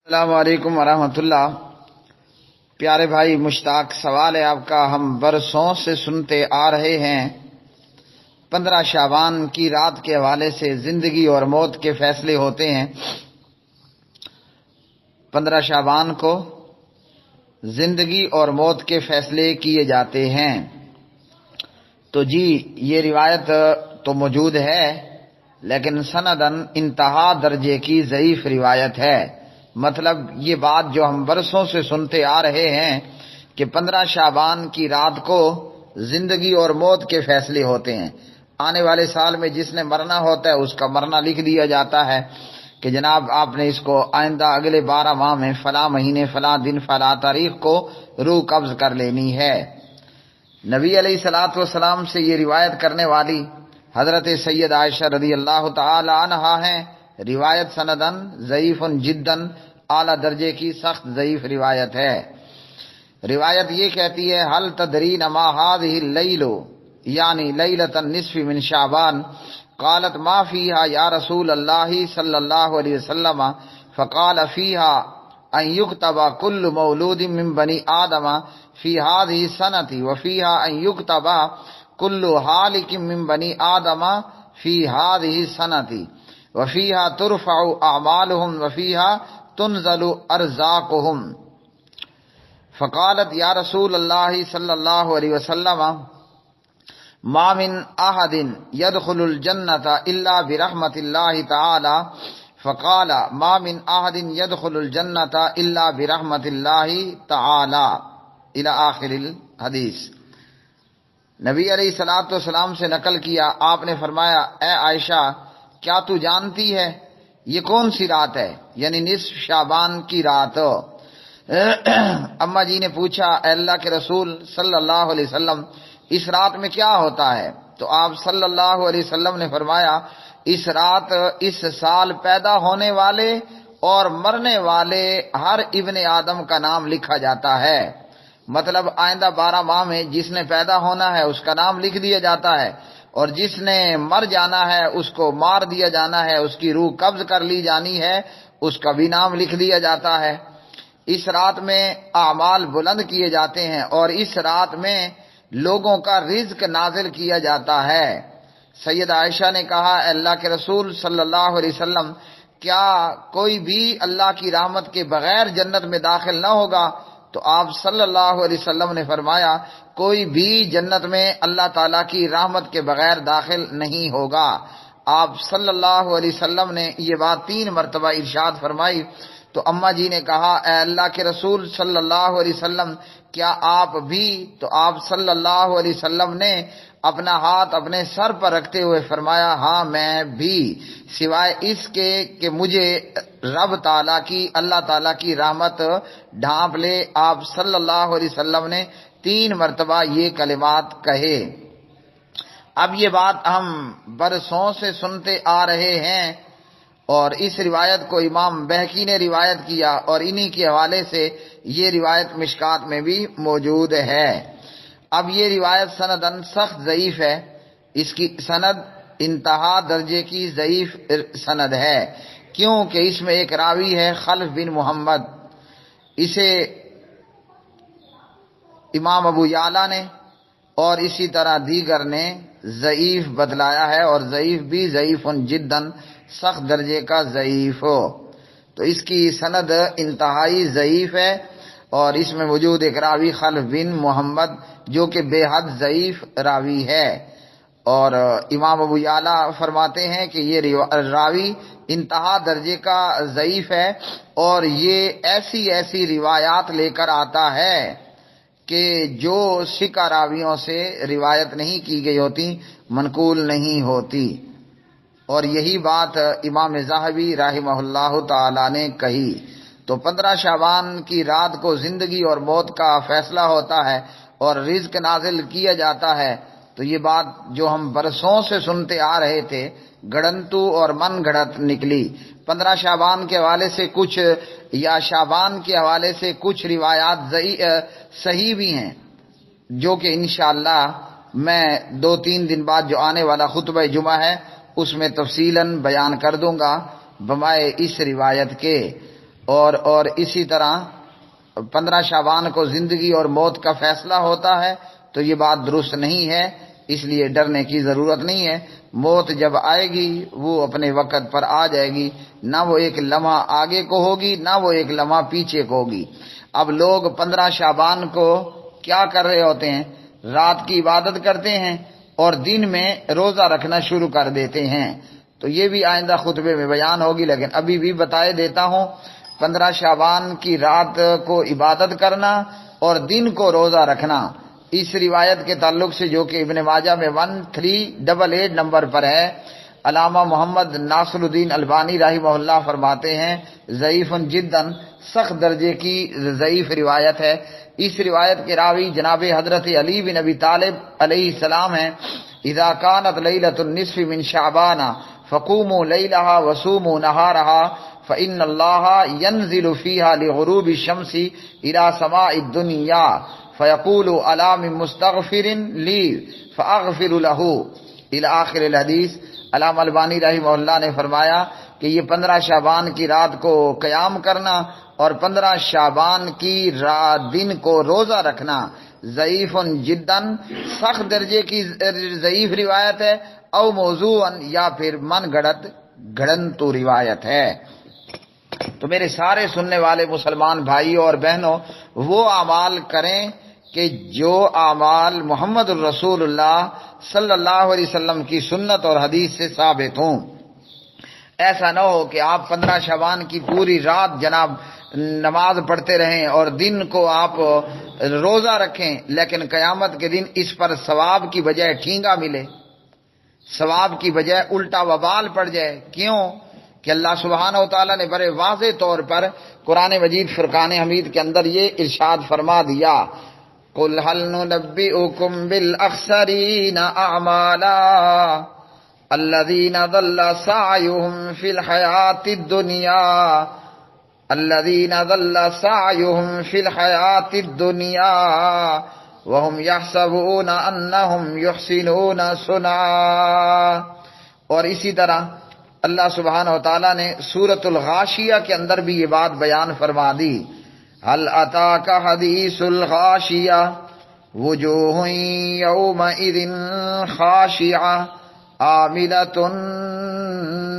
السلام علیکم ورحمۃ اللہ۔ پیارے بھائی مشتاق، سوال ہے آپ کا۔ ہم برسوں سے سنتے آ رہے ہیں 15 شعبان کی رات کے حوالے سے زندگی اور موت کے فیصلے ہوتے ہیں۔ 15 شعبان کو زندگی اور موت کے فیصلے کیے جاتے ہیں۔ تو جی یہ روایت تو موجود ہے، لیکن سندن انتہا درجے کی ضعیف روایت ہے۔ مطلب یہ بات جو ہم برسوں سے سنتے آ رہے ہیں کہ 15 شعبان کی رات کو زندگی اور موت کے فیصلے ہوتے ہیں۔ آنے والے سال میں جس نے مرنا ہوتا ہے اس کا مرنا لکھ دیا جاتا ہے کہ جناب آپ نے اس کو آئندہ اگلے 12 ماہ میں فلاں مہینے فلاں دن فلاں تاریخ کو روح قبض کر لینی ہے۔ نبی علیہ الصلوۃ والسلام سے یہ روایت کرنے والی حضرت سید عائشہ رضی اللہ تعالی عنہا ہیں۔ روایت سندن ضعیف جداً، اعلیٰ درجے کی سخت ضعیف روایت ہے۔ روایت یہ کہتی ہے حل تدرین ما هذه اللیل، یعنی لیلۃ النصف من شعبان، قالت ما فیہا یا رسول اللہ صلی اللہ علیہ وسلم، فقال فیہا ان یکتب کل مولود من بنی آدم فی هذه السنۃ وفیہا ان یکتب کل ہالک من بنی آدم فی هذه السنۃ وفیہا ترفع اعمالهم وفیہا تنزل ارزاقهم۔ فقالت یا رسول اللہ صلی اللہ علیہ وسلم ما من احد يدخل الجنة الا برحمت اللہ تعالی، فقال ما من احد يدخل الجنة الا برحمت اللہ تعالی الى آخر الحدیث۔ نبی علیہ الصلوۃ والسلام سے نقل کیا، آپ نے فرمایا اے عائشہ کیا تو جانتی ہے یہ کون سی رات ہے، یعنی نصف شعبان کی رات۔ اماں جی نے پوچھا اے اللہ کے رسول صلی اللہ علیہ وسلم اس رات میں کیا ہوتا ہے؟ تو آپ صلی اللہ علیہ وسلم نے فرمایا اس رات اس سال پیدا ہونے والے اور مرنے والے ہر ابن آدم کا نام لکھا جاتا ہے۔ مطلب آئندہ 12 ماہ میں جس نے پیدا ہونا ہے اس کا نام لکھ دیا جاتا ہے، اور جس نے مر جانا ہے اس کو مار دیا جانا ہے، اس کی روح قبض کر لی جانی ہے، اس کا بھی نام لکھ دیا جاتا ہے۔ اس رات میں اعمال بلند کیے جاتے ہیں اور اس رات میں لوگوں کا رزق نازل کیا جاتا ہے۔ سید عائشہ نے کہا اے اللہ کے رسول صلی اللہ علیہ وسلم کیا کوئی بھی اللہ کی رحمت کے بغیر جنت میں داخل نہ ہوگا؟ تو آپ صلی اللہ علیہ وسلم نے فرمایا کوئی بھی جنت میں اللہ تعالیٰ کی رحمت کے بغیر داخل نہیں ہوگا۔ آپ صلی اللہ علیہ وسلم نے یہ بات 3 مرتبہ ارشاد فرمائی۔ تو اماں جی نے کہا اے اللہ کے رسول صلی اللہ علیہ وسلم کیا آپ بھی؟ تو آپ صلی اللہ علیہ وسلم نے اپنا ہاتھ اپنے سر پر رکھتے ہوئے فرمایا ہاں میں بھی، سوائے اس کے کہ مجھے رب تعالیٰ کی اللہ تعالیٰ کی رحمت ڈھانپ لے۔ آپ صلی اللہ علیہ وسلم نے 3 مرتبہ یہ کلمات کہے۔ اب یہ بات ہم برسوں سے سنتے آ رہے ہیں، اور اس روایت کو امام بہقی نے روایت کیا، اور انہی کے حوالے سے یہ روایت مشکات میں بھی موجود ہے۔ اب یہ روایت سندن سخت ضعیف ہے، اس کی سند انتہا درجے کی ضعیف سند ہے، کیونکہ اس میں ایک راوی ہے خلف بن محمد، اسے امام ابو یعلا نے اور اسی طرح دیگر نے ضعیف بتلایا ہے، اور ضعیف بھی ضعیف جداً سخت درجے کا ضعیف ہو، تو اس کی سند انتہائی ضعیف ہے، اور اس میں موجود ایک راوی خلف بن محمد جو کہ بے حد ضعیف راوی ہے۔ اور امام ابو یعلا فرماتے ہیں کہ یہ راوی انتہا درجے کا ضعیف ہے، اور یہ ایسی ایسی روایات لے کر آتا ہے کہ جو ثقہ راویوں سے روایت نہیں کی گئی ہوتی، منقول نہیں ہوتی۔ اور یہی بات امام ذہبی رحمہ اللہ تعالی نے کہی۔ تو 15 شعبان کی رات کو زندگی اور موت کا فیصلہ ہوتا ہے اور رزق نازل کیا جاتا ہے، تو یہ بات جو ہم برسوں سے سنتے آ رہے تھے گڑنتو اور من گھڑت نکلی۔ 15 شعبان کے حوالے سے کچھ یا شعبان کے حوالے سے کچھ روایات صحیح بھی ہیں، جو کہ انشاءاللہ میں 2-3 دن بعد جو آنے والا خطبہ جمعہ ہے اس میں تفصیلاً بیان کر دوں گا بمائے اس روایت کے۔ اور اسی طرح 15 شعبان کو زندگی اور موت کا فیصلہ ہوتا ہے، تو یہ بات درست نہیں ہے، اس لیے ڈرنے کی ضرورت نہیں ہے۔ موت جب آئے گی وہ اپنے وقت پر آ جائے گی، نہ وہ ایک لمحہ آگے کو ہوگی نہ وہ ایک لمحہ پیچھے کو ہوگی۔ اب لوگ 15 شعبان کو کیا کر رہے ہوتے ہیں؟ رات کی عبادت کرتے ہیں اور دن میں روزہ رکھنا شروع کر دیتے ہیں، تو یہ بھی آئندہ خطبے میں بیان ہوگی، لیکن ابھی بھی بتائے دیتا ہوں۔ 15 شعبان کی رات کو عبادت کرنا اور دن کو روزہ رکھنا، اس روایت کے تعلق سے جو کہ ابن ماجہ میں 1388 نمبر پر ہے، علامہ محمد ناصر الدین البانی رحمہ اللہ فرماتے ہیں ضعیف جداً، سخت درجے کی ضعیف روایت ہے۔ اس روایت کے راوی جناب حضرت علی بن ابی طالب علیہ السلام ہیں۔ اذا كانت ليلة النصف من شعبان فقوموا ليلها وصوموا نهارها فإن الله ينزل فيها لغروب الشمس إلى سماء الدنيا فيقول ألا من مستغفر لي فأغفر له إلى آخر الحدیث۔ علامہ البانی رحمہ اللہ نے فرمایا کہ یہ 15 شعبان کی رات کو قیام کرنا اور 15 شعبان کی دن کو روزہ رکھنا ضعیف جداً، سخت درجے کی ضعیف روایت ہے، او موضوعاً یا پھر من گھڑنتو روایت ہے۔ تو میرے سارے سننے والے مسلمان بھائیوں اور بہنوں، وہ اعمال کریں کہ جو اعمال محمد الرسول اللہ صلی اللہ علیہ وسلم کی سنت اور حدیث سے ثابت ہوں۔ ایسا نہ ہو کہ آپ 15 شعبان کی پوری رات جناب نماز پڑھتے رہیں اور دن کو آپ روزہ رکھیں، لیکن قیامت کے دن اس پر ثواب کی بجائے ٹھینگا ملے، ثواب کی بجائے الٹا وبال پڑ جائے۔ کیوں؟ کہ اللہ سبحانہ و تعالیٰ نے بڑے واضح طور پر قرآن مجید فرقان حمید کے اندر یہ ارشاد فرما دیا، قُلْ هَلْ نُنَبِّئُكُمْ بِالْأَخْسَرِينَ أَعْمَالًا الَّذِينَ ضَلَّ سَعْيُهُمْ فِي الْحَيَاةِ الدُّنْيَا وَهُمْ يَحْسَبُونَ أَنَّهُمْ يُحْسِنُونَ صُنْعًا۔ اور اسی طرح اللہ سبحانہ و تعالیٰ نے سورۃ الغاشیہ کے اندر بھی یہ بات بیان فرما دی، هل اتاک حدیث الغاشیہ وجوہ یومئذ خاشعہ عاملۃ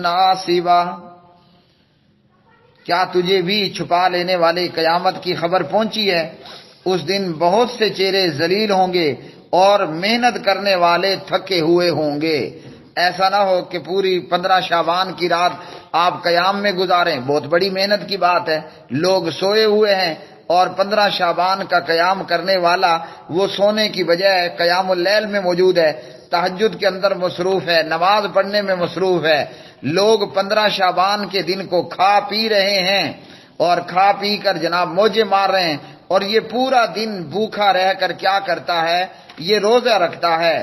ناصبہ۔ کیا تجھے بھی چھپا لینے والے قیامت کی خبر پہنچی ہے؟ اس دن بہت سے چہرے ذلیل ہوں گے اور محنت کرنے والے تھکے ہوئے ہوں گے۔ ایسا نہ ہو کہ پوری 15 شعبان کی رات آپ قیام میں گزاریں، بہت بڑی محنت کی بات ہے، لوگ سوئے ہوئے ہیں اور 15 شعبان کا قیام کرنے والا وہ سونے کی بجائے قیام اللیل میں موجود ہے، تہجد کے اندر مصروف ہے، نماز پڑھنے میں مصروف ہے۔ لوگ 15 شعبان کے دن کو کھا پی رہے ہیں اور کھا پی کر جناب موجے مار رہے ہیں، اور یہ پورا دن بھوکا رہ کر کیا کرتا ہے؟ یہ روزہ رکھتا ہے۔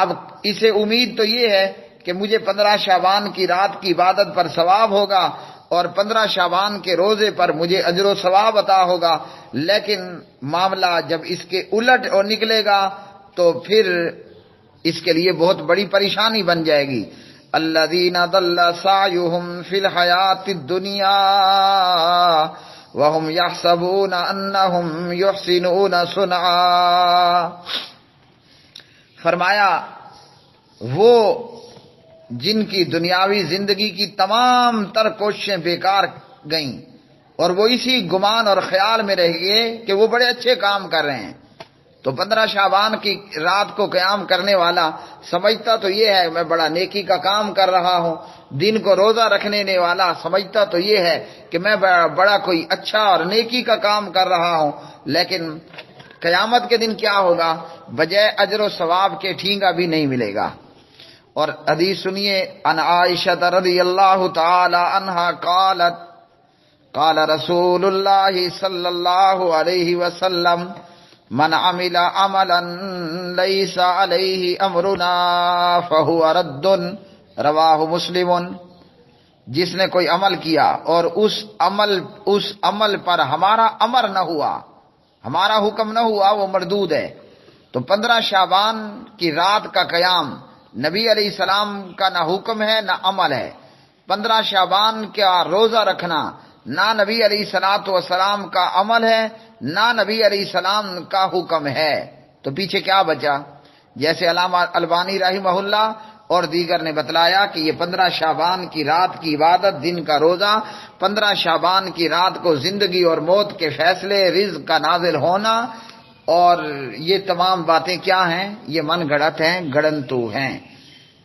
اب اسے امید تو یہ ہے کہ مجھے 15 شعبان کی رات کی عبادت پر ثواب ہوگا اور 15 شعبان کے روزے پر مجھے اجر و ثواب عطا ہوگا، لیکن معاملہ جب اس کے الٹ اور نکلے گا تو پھر اس کے لیے بہت بڑی پریشانی بن جائے گی۔ الذین ضل سعیہم فی الحیاۃ الدنیا وہم یحسبون انہم یحسنون صنعا۔ فرمایا وہ جن کی دنیاوی زندگی کی تمام تر کوششیں بیکار گئیں اور وہ اسی گمان اور خیال میں رہ گئے کہ وہ بڑے اچھے کام کر رہے ہیں، تو 15 شعبان کی رات کو قیام کرنے والا سمجھتا تو یہ ہے میں بڑا نیکی کا کام کر رہا ہوں، دن کو روزہ رکھنے والا سمجھتا تو یہ ہے کہ میں بڑا کوئی اچھا اور نیکی کا کام کر رہا ہوں، لیکن قیامت کے دن کیا ہوگا؟ بجائے اجر و ثواب کے ٹھینگا بھی نہیں ملے گا۔ اور حدیث سنیے، ان عائشہ رضی اللہ تعالی عنہا قالت قال رسول اللہ صلی اللہ علیہ وسلم من عمل عملا لیس علیہ امرنا فہو رد، رواہ مسلم۔ جس نے کوئی عمل کیا اور اس عمل پر ہمارا امر نہ ہوا، ہمارا حکم نہ ہوا، وہ مردود ہے۔ تو 15 شعبان کی رات کا قیام نبی علیہ السلام کا نہ حکم ہے نہ عمل ہے۔ 15 شعبان کا روزہ رکھنا نہ نبی علیہ الصلوۃ والسلام کا عمل ہے، نہ نبی علیہ السلام کا حکم ہے، تو پیچھے کیا بچا؟ جیسے علامہ البانی رحمہ اللہ اور دیگر نے بتلایا کہ یہ 15 شعبان کی رات کی عبادت، دن کا روزہ، 15 شعبان کی رات کو زندگی اور موت کے فیصلے، رزق کا نازل ہونا، اور یہ تمام باتیں کیا ہیں؟ یہ من گھڑت ہیں، گڑنتو ہیں۔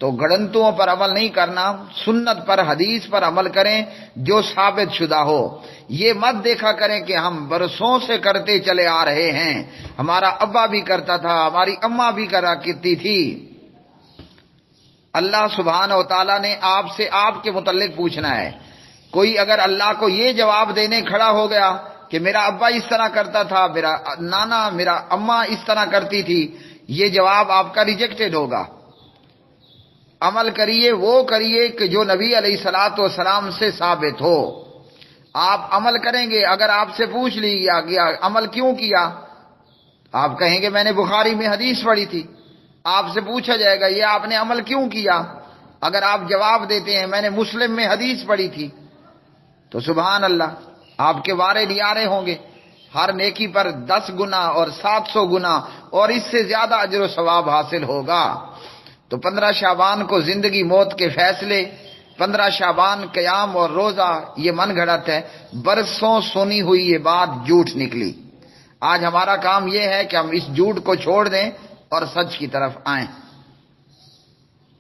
تو گڑنتوں پر عمل نہیں کرنا، سنت پر، حدیث پر عمل کریں جو ثابت شدہ ہو۔ یہ مت دیکھا کریں کہ ہم برسوں سے کرتے چلے آ رہے ہیں، ہمارا ابا بھی کرتا تھا، ہماری اماں بھی کرا کرتی تھی۔ اللہ سبحانہ و تعالیٰ نے آپ سے آپ کے متعلق پوچھنا ہے۔ کوئی اگر اللہ کو یہ جواب دینے کھڑا ہو گیا کہ میرا ابا اس طرح کرتا تھا، میرا نانا، میرا اماں اس طرح کرتی تھی، یہ جواب آپ کا ریجیکٹڈ ہوگا۔ عمل کریے، وہ کریے کہ جو نبی علیہ الصلوۃ والسلام سے ثابت ہو۔ آپ عمل کریں گے، اگر آپ سے پوچھ لیا گیا عمل کیوں کیا، آپ کہیں گے میں نے بخاری میں حدیث پڑھی تھی۔ آپ سے پوچھا جائے گا یہ آپ نے عمل کیوں کیا، اگر آپ جواب دیتے ہیں میں نے مسلم میں حدیث پڑھی تھی، تو سبحان اللہ آپ کے وارے نیارے ہوں گے، ہر نیکی پر 10 گنا اور 700 گنا اور اس سے زیادہ اجر و ثواب حاصل ہوگا۔ تو 15 شعبان کو زندگی موت کے فیصلے، 15 شعبان قیام اور روزہ، یہ من گھڑت ہے، برسوں سنی ہوئی یہ بات جھوٹ نکلی۔ آج ہمارا کام یہ ہے کہ ہم اس جھوٹ کو چھوڑ دیں اور سچ کی طرف آئیں۔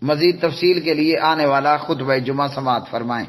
مزید تفصیل کے لیے آنے والا خطبہ جمعہ سماعت فرمائیں۔